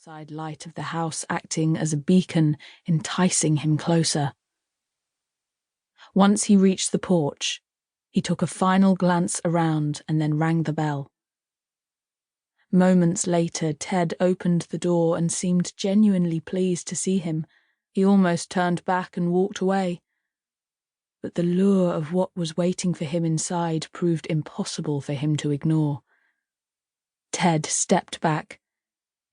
outside light of the house acting as a beacon, enticing him closer. Once he reached the porch, he took a final glance around and then rang the bell. Moments later, Ted opened the door and seemed genuinely pleased to see him. He almost turned back and walked away. But the lure of what was waiting for him inside proved impossible for him to ignore. Ted stepped back,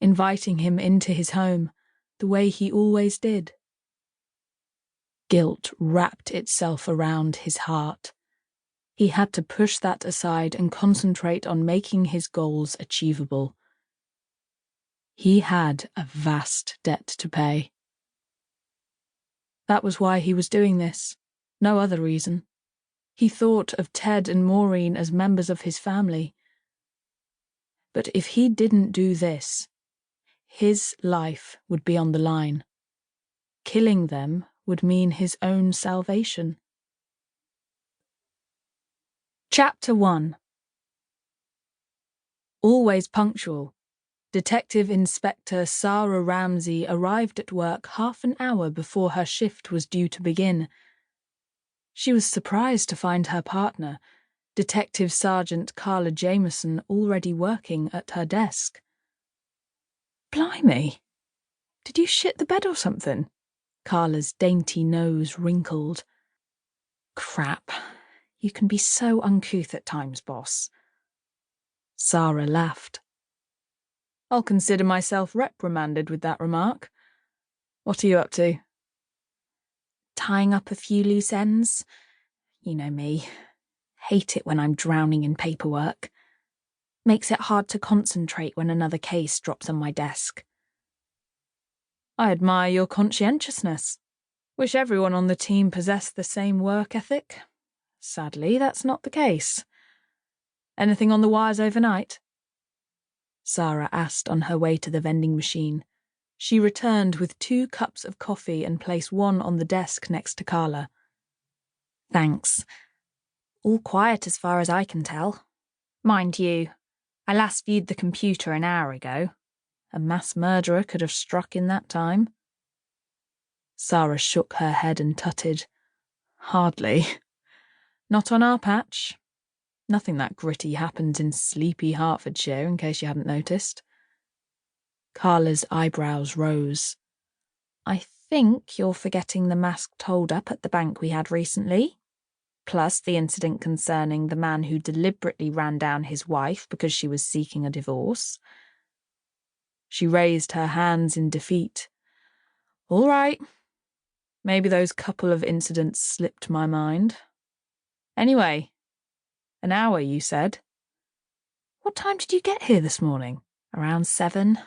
inviting him into his home, the way he always did. Guilt wrapped itself around his heart. He had to push that aside and concentrate on making his goals achievable. He had a vast debt to pay. That was why he was doing this, no other reason. He thought of Ted and Maureen as members of his family. But if he didn't do this, his life would be on the line. Killing them would mean his own salvation. Chapter 1. Always punctual, Detective Inspector Sara Ramsey arrived at work half an hour before her shift was due to begin. She was surprised to find her partner, Detective Sergeant Carla Jameson, already working at her desk. "Blimey, did you shit the bed or something?" Carla's dainty nose wrinkled. "Crap. You can be so uncouth at times, boss." Sara laughed. "I'll consider myself reprimanded with that remark. What are you up to?" "Tying up a few loose ends. You know me. Hate it when I'm drowning in paperwork. Makes it hard to concentrate when another case drops on my desk." "I admire your conscientiousness. Wish everyone on the team possessed the same work ethic. Sadly, that's not the case. Anything on the wires overnight?" Sara asked on her way to the vending machine. She returned with 2 cups of coffee and placed one on the desk next to Carla. "Thanks. All quiet as far as I can tell. Mind you, I last viewed the computer an hour ago. A mass murderer could have struck in that time." Sara shook her head and tutted. "Hardly. Not on our patch. Nothing that gritty happens in sleepy Hertfordshire, in case you hadn't noticed." Carla's eyebrows rose. "I think you're forgetting the masked hold-up at the bank we had recently, plus the incident concerning the man who deliberately ran down his wife because she was seeking a divorce." She raised her hands in defeat. "All right. Maybe those couple of incidents slipped my mind. Anyway, an hour, you said. What time did you get here this morning? Around 7?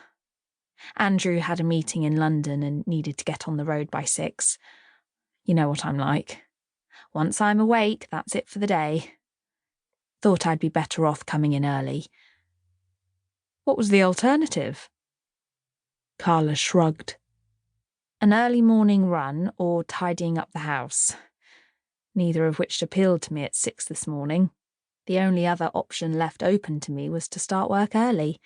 Andrew had a meeting in London and needed to get on the road by 6. You know what I'm like. Once I'm awake, that's it for the day. Thought I'd be better off coming in early." "What was the alternative?" Carla shrugged. "An early morning run or tidying up the house. Neither of which appealed to me at 6 this morning. The only other option left open to me was to start work early."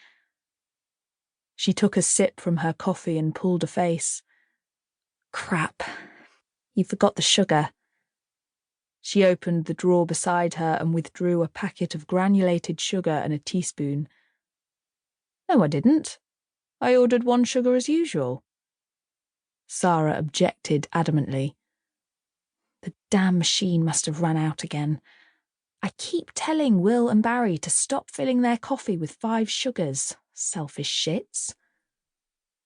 She took a sip from her coffee and pulled a face. "Crap. You forgot the sugar." She opened the drawer beside her and withdrew a packet of granulated sugar and a teaspoon. "No, I didn't. I ordered 1 sugar as usual." Sara objected adamantly. "The damn machine must have run out again. I keep telling Will and Barry to stop filling their coffee with 5 sugars. Selfish shits."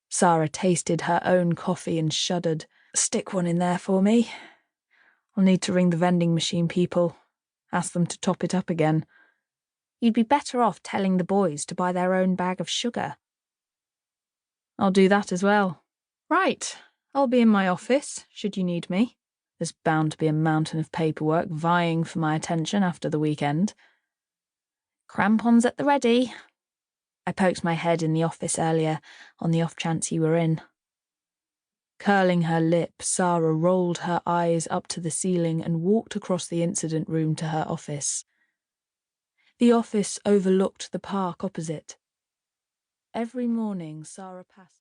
Sara tasted her own coffee and shuddered. "Stick one in there for me. I'll need to ring the vending machine people. Ask them to top it up again." "You'd be better off telling the boys to buy their own bag of sugar." "I'll do that as well. Right, I'll be in my office, should you need me. There's bound to be a mountain of paperwork vying for my attention after the weekend." "Crampons at the ready. I poked my head in the office earlier, on the off chance you were in." Curling her lip, Sara rolled her eyes up to the ceiling and walked across the incident room to her office. The office overlooked the park opposite. Every morning, Sara passed